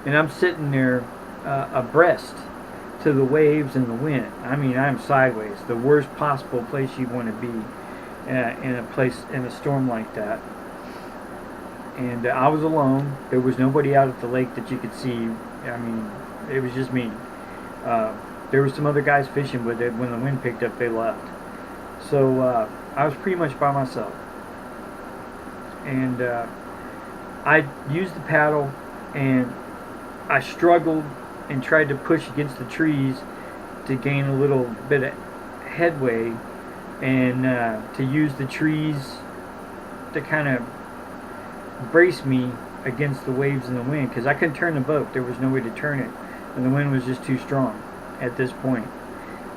and I'm sitting there abreast to the waves and the wind. I mean, I'm sideways, the worst possible place you want to be in a place in a storm like that. And I was alone. There was nobody out at the lake that you could see. I mean, it was just me. There were some other guys fishing, but when the wind picked up, they left. So I was pretty much by myself. And I used the paddle, and I struggled and tried to push against the trees to gain a little bit of headway, and to use the trees to kind of brace me against the waves and the wind, because I couldn't turn the boat. There was no way to turn it, and the wind was just too strong at this point.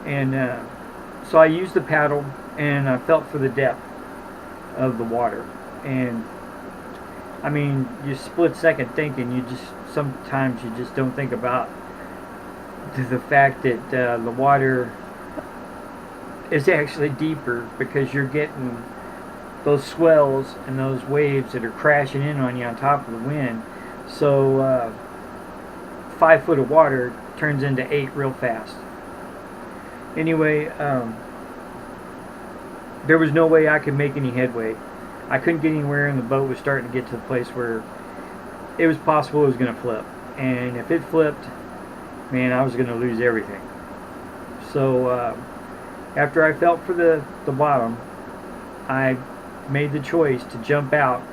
And so I used the paddle, and I felt for the depth of the water. And I mean, you split second thinking, you just sometimes you just don't think about the fact that the water is actually deeper, because you're getting those swells and those waves that are crashing in on you on top of the wind. So 5 foot of water turns into 8 real fast. Anyway, there was no way I could make any headway. I couldn't get anywhere, and the boat was starting to get to the place where it was possible it was going to flip. And if it flipped, man, I was going to lose everything. So after I felt for the bottom, I made the choice to jump out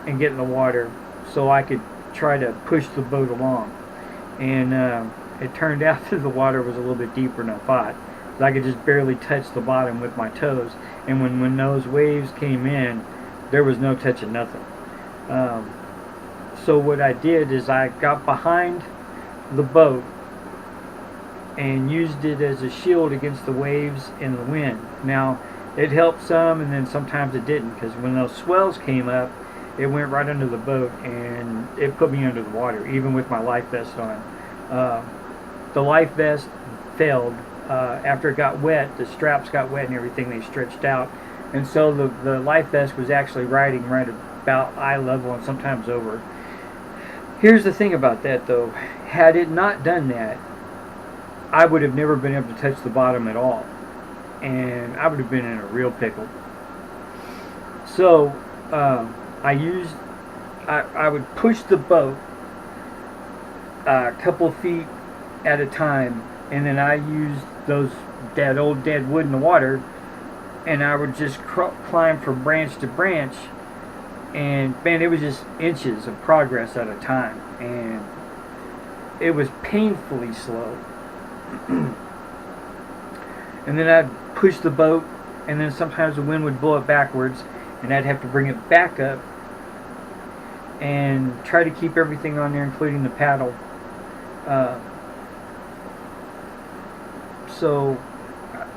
and get in the water so I could try to push the boat along. And it turned out that the water was a little bit deeper than I thought. I could just barely touch the bottom with my toes, and when those waves came in, there was no touching nothing. So what I did is I got behind the boat and used it as a shield against the waves and the wind. Now, it helped some, and then sometimes it didn't, because when those swells came up, it went right under the boat, and it put me under the water, even with my life vest on. The life vest failed. After it got wet, the straps got wet and everything, they stretched out. And so the life vest was actually riding right about eye level, and sometimes over. Here's the thing about that, though. Had it not done that, I would have never been able to touch the bottom at all, and I would have been in a real pickle. So I would push the boat a couple feet at a time, and then I used that old dead wood in the water, and I would just climb from branch to branch, and man, it was just inches of progress at a time, and it was painfully slow. And then I'd push the boat, and then sometimes the wind would blow it backwards, and I'd have to bring it back up and try to keep everything on there, including the paddle. So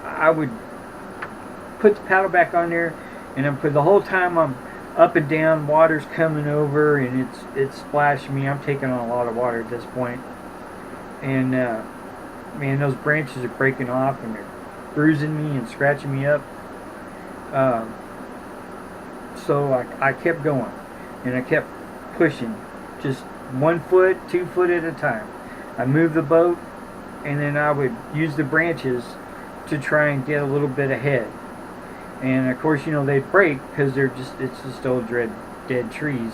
I would put the paddle back on there, and for the whole time I'm up and down, water's coming over, and it's splashing me. I'm taking on a lot of water at this point, and man, those branches are breaking off, and they're bruising me and scratching me up. So I kept going, and I kept pushing, just 1 foot, 2 foot at a time. I moved the boat, and then I would use the branches to try and get a little bit ahead. And of course, you know, they'd break because it's just old dead trees.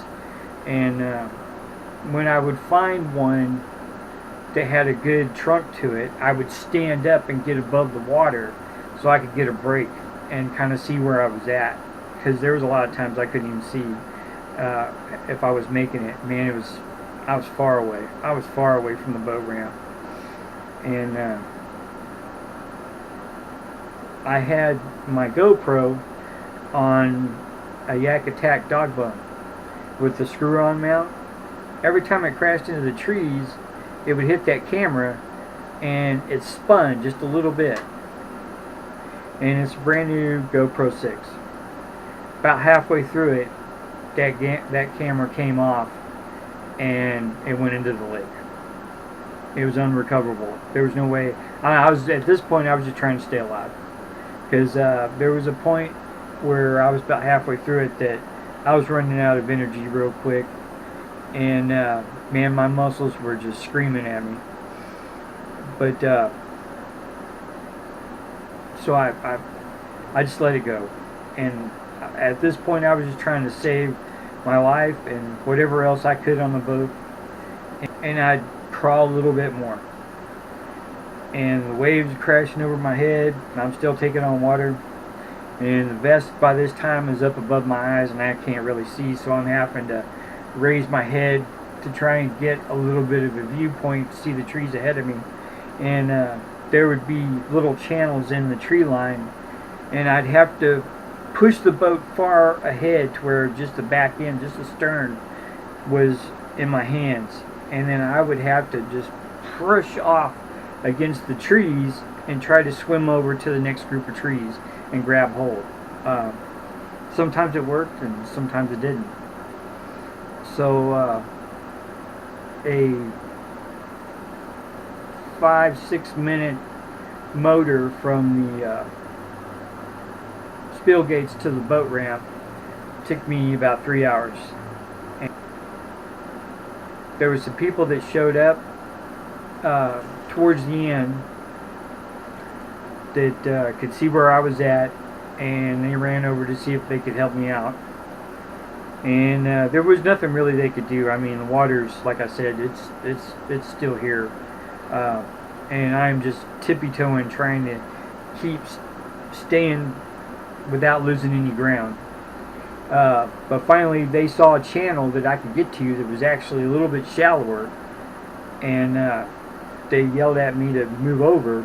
And when I would find one that had a good trunk to it, I would stand up and get above the water so I could get a break and kind of see where I was at, because there was a lot of times I couldn't even see if I was making it. Man, I was far away. I was far away from the boat ramp. And I had my GoPro on a Yak Attack dog bone with the screw-on mount. Every time it crashed into the trees, it would hit that camera, and it spun just a little bit. And it's a brand new GoPro 6. About halfway through it, that camera came off, and it went into the lake. It was unrecoverable. There was no way. I was at this point, I was just trying to stay alive, because there was a point where I was about halfway through it that I was running out of energy real quick, and man, my muscles were just screaming at me. But so I just let it go, and at this point I was just trying to save my life and whatever else I could on the boat, and I'd crawl a little bit more, and the waves are crashing over my head, and I'm still taking on water, and the vest by this time is up above my eyes and I can't really see, so I'm having to raise my head to try and get a little bit of a viewpoint to see the trees ahead of me. And there would be little channels in the tree line, and I'd have to push the boat far ahead to where just the back end, just the stern, was in my hands, and then I would have to just push off against the trees and try to swim over to the next group of trees and grab hold. Sometimes it worked and sometimes it didn't. So a 5-6 minute motor from the spill gates to the boat ramp took me about 3 hours. And there were some people that showed up towards the end that could see where I was at, and they ran over to see if they could help me out. And there was nothing really they could do. I mean, the water's, like I said, it's still here, and I'm just tippy-toeing, trying to keep staying without losing any ground. But finally, they saw a channel that I could get to that was actually a little bit shallower, and they yelled at me to move over.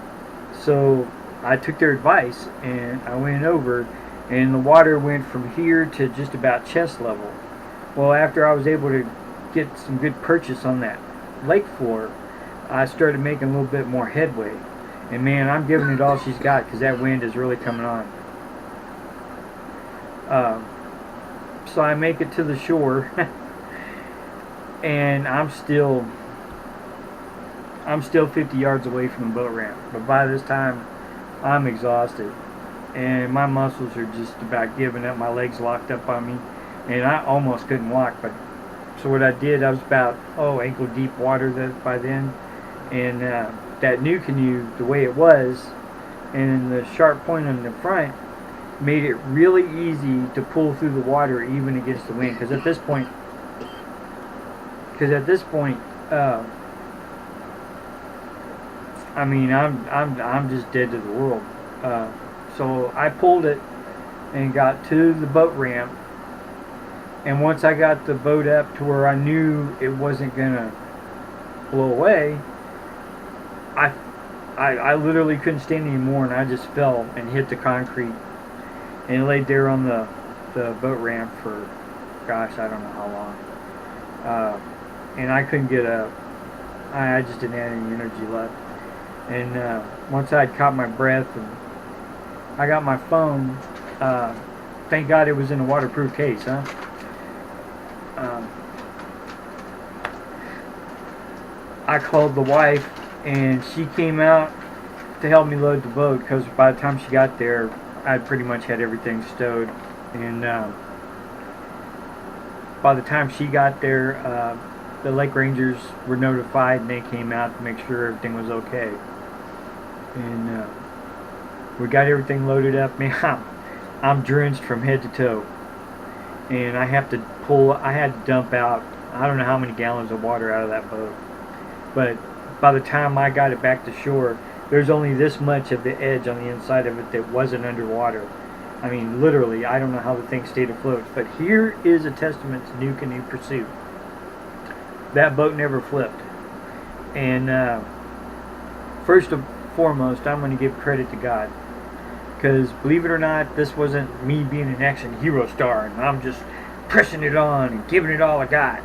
So I took their advice and I went over, and the water went from here to just about chest level. Well, after I was able to get some good purchase on that lake floor, I started making a little bit more headway. And man, I'm giving it all she's got because that wind is really coming on. So I make it to the shore and I'm still 50 yards away from the boat ramp. But by this time, I'm exhausted, and my muscles are just about giving up. My legs locked up on me, and I almost couldn't walk. But so what I did, I was about ankle deep water by then, and that new canoe, the way it was, and the sharp point on the front, made it really easy to pull through the water even against the wind. Because at this point, I mean, I'm just dead to the world. So I pulled it and got to the boat ramp, and once I got the boat up to where I knew it wasn't gonna blow away, I literally couldn't stand anymore, and I just fell and hit the concrete and laid there on the boat ramp for, gosh, I don't know how long. And I couldn't get up. I just didn't have any energy left. And once I'd caught my breath and I got my phone, thank God it was in a waterproof case, huh? I called the wife, and she came out to help me load the boat, because by the time she got there, I pretty much had everything stowed. And by the time she got there, the lake rangers were notified, and they came out to make sure everything was okay. And we got everything loaded up. Man, I'm drenched from head to toe, and I had to dump out, I don't know how many gallons of water out of that boat. But by the time I got it back to shore, there's only this much of the edge on the inside of it that wasn't underwater. I mean, literally, I don't know how the thing stayed afloat. But here is a testament to New Canoe Pursuit. That boat never flipped. And first and foremost, I'm going to give credit to God. Because believe it or not, this wasn't me being an action hero star, and I'm just pressing it on and giving it all I got.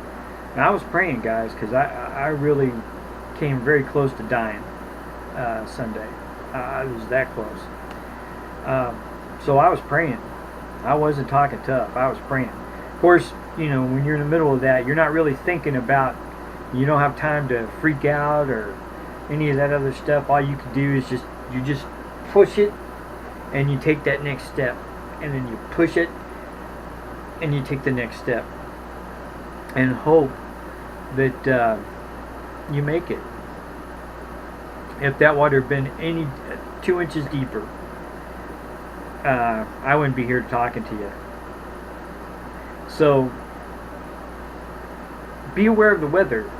And I was praying, guys, because I really came very close to dying Sunday. I was that close. So I was praying. I wasn't talking tough. I was praying. Of course, you know, when you're in the middle of that, you're not really thinking about, you don't have time to freak out or any of that other stuff. All you can do is you just push it, and you take that next step, and then you push it and you take the next step, and hope that you make it. If that water had been any 2 inches deeper, I wouldn't be here talking to you. So be aware of the weather,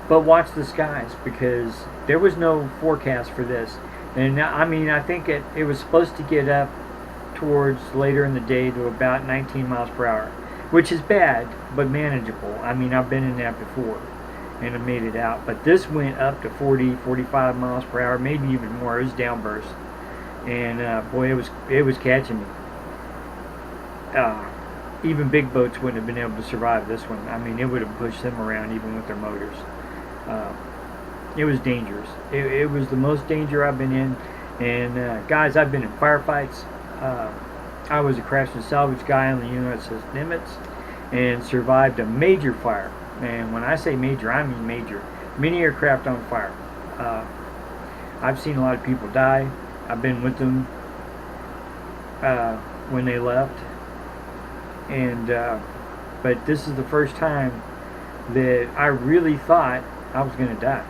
but watch the skies, because there was no forecast for this. And I mean, I think it was supposed to get up towards later in the day to about 19 miles per hour, which is bad, but manageable. I mean, I've been in that before, and I made it out. But this went up to 40, 45 miles per hour, maybe even more. It was downburst. And boy, it was catching me. Even big boats wouldn't have been able to survive this one. I mean, it would have pushed them around even with their motors. It was dangerous. It was the most danger I've been in. And guys, I've been in firefights. I was a crash and salvage guy on the USS Nimitz and survived a major fire. And when I say major, I mean major. Many aircraft on fire. I've seen a lot of people die. I've been with them when they left. And but this is the first time that I really thought I was going to die.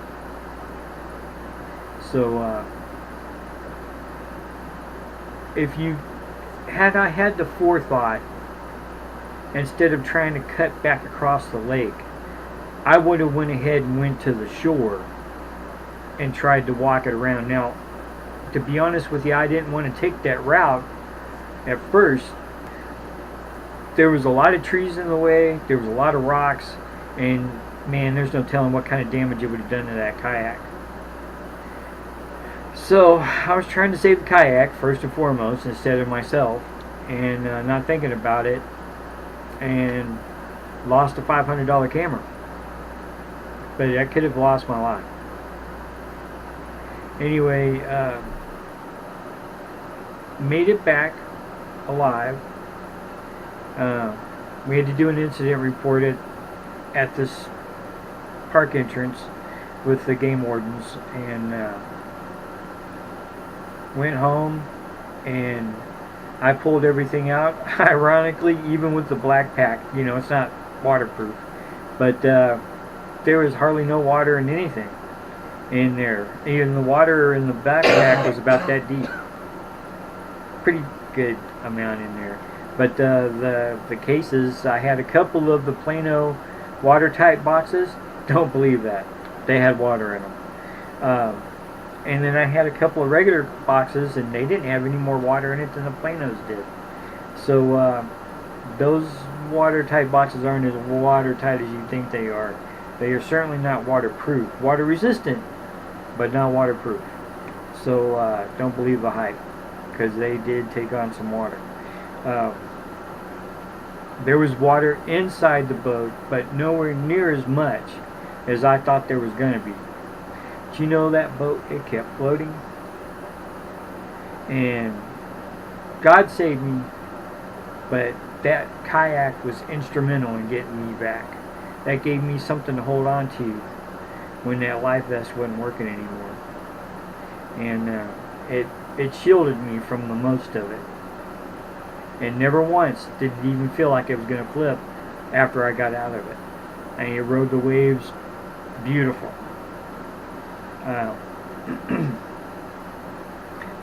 So if you had I had the forethought, instead of trying to cut back across the lake, I would have went ahead and went to the shore and tried to walk it around. Now, to be honest with you, I didn't want to take that route at first. There was a lot of trees in the way, there was a lot of rocks, and man, there's no telling what kind of damage it would have done to that kayak. So I was trying to save the kayak first and foremost instead of myself, and not thinking about it, and lost a $500 camera. But I could have lost my life. Anyway, made it back alive. We had to do an incident report at this park entrance with the game wardens, and went home, and I pulled everything out. Ironically, even with the black pack, you know, it's not waterproof, but there was hardly no water in anything in there. Even the water in the backpack was about that deep. Pretty good amount in there. But the cases, I had a couple of the Plano watertight boxes. Don't believe that. They had water in them. And then I had a couple of regular boxes, and they didn't have any more water in it than the Planos did. So those watertight boxes aren't as watertight as you think they are. They are certainly not waterproof. Water resistant, but not waterproof. So don't believe the hype, because they did take on some water. There was water inside the boat, but nowhere near as much as I thought there was going to be. But you know, that boat, it kept floating. And God saved me, but that kayak was instrumental in getting me back. That gave me something to hold on to when that life vest wasn't working anymore. And it shielded me from the most of it. And never once did it even feel like it was going to flip after I got out of it. And it rode the waves beautiful.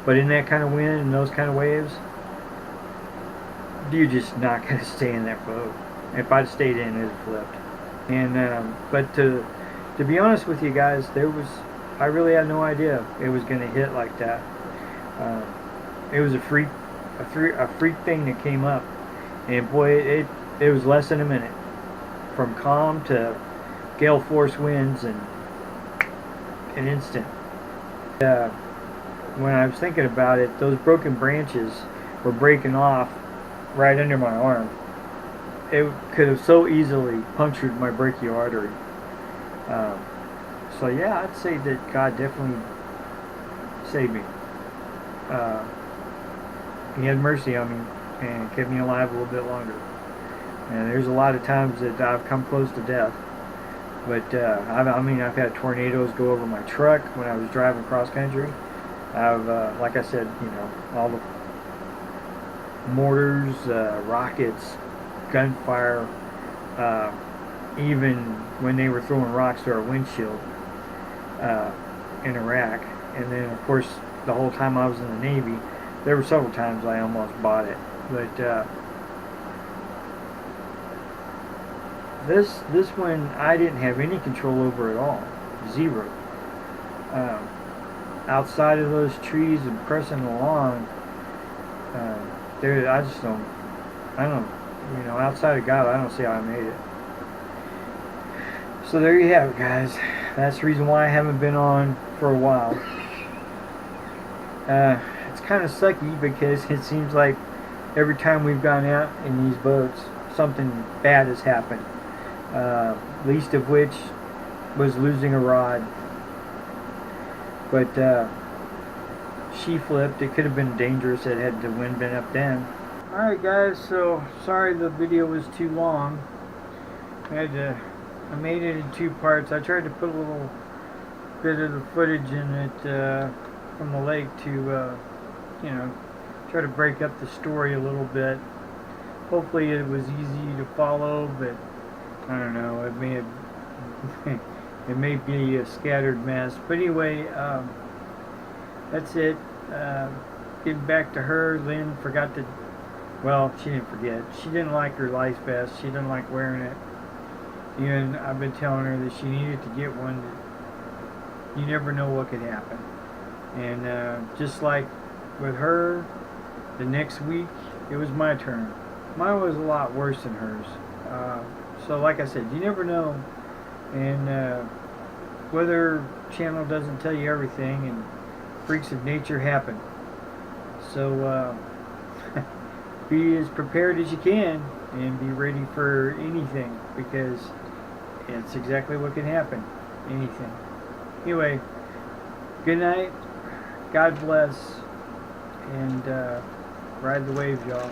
But in that kind of wind and those kind of waves, you're just not going to stay in that boat. If I'd stayed in, it would flipped. And but to be honest with you guys, I really had no idea it was going to hit like that. It was a freak thing that came up, and boy, it was less than a minute from calm to gale force winds in an instant. When I was thinking about it, those broken branches were breaking off right under my arm. It could have so easily punctured my brachial artery. So yeah, I'd say that God definitely saved me. He had mercy on me and kept me alive a little bit longer. And there's a lot of times that I've come close to death. But I've had tornadoes go over my truck when I was driving cross country. Like I said, you know, all the mortars, rockets, gunfire, even when they were throwing rocks to our windshield in Iraq. And then, of course, the whole time I was in the Navy, there were several times I almost bought it. But this one I didn't have any control over at all. Zero. Outside of those trees and pressing along, I just don't, outside of God, I don't see how I made it. So there you have it, guys. That's the reason why I haven't been on for a while. It's kind of sucky because it seems like every time we've gone out in these boats, something bad has happened. Least of which was losing a rod. But she flipped. It could have been dangerous had the wind been up then. Alright guys, so sorry the video was too long. I made it in two parts. I tried to put a little bit of the footage in it from the lake to try to break up the story a little bit. Hopefully it was easy to follow, but I don't know, it may have it may be a scattered mess. But anyway, that's it. Getting back to her, Lynn forgot to, well, she didn't forget. She didn't like her life vest. She didn't like wearing it. And I've been telling her that she needed to get one. You never know what could happen. And just like with her, the next week, it was my turn. Mine was a lot worse than hers. So like I said, you never know. And Weather Channel doesn't tell you everything, and freaks of nature happen. So be as prepared as you can and be ready for anything, because it's exactly what can happen. Anything. Anyway, good night. God bless. And ride the waves, y'all.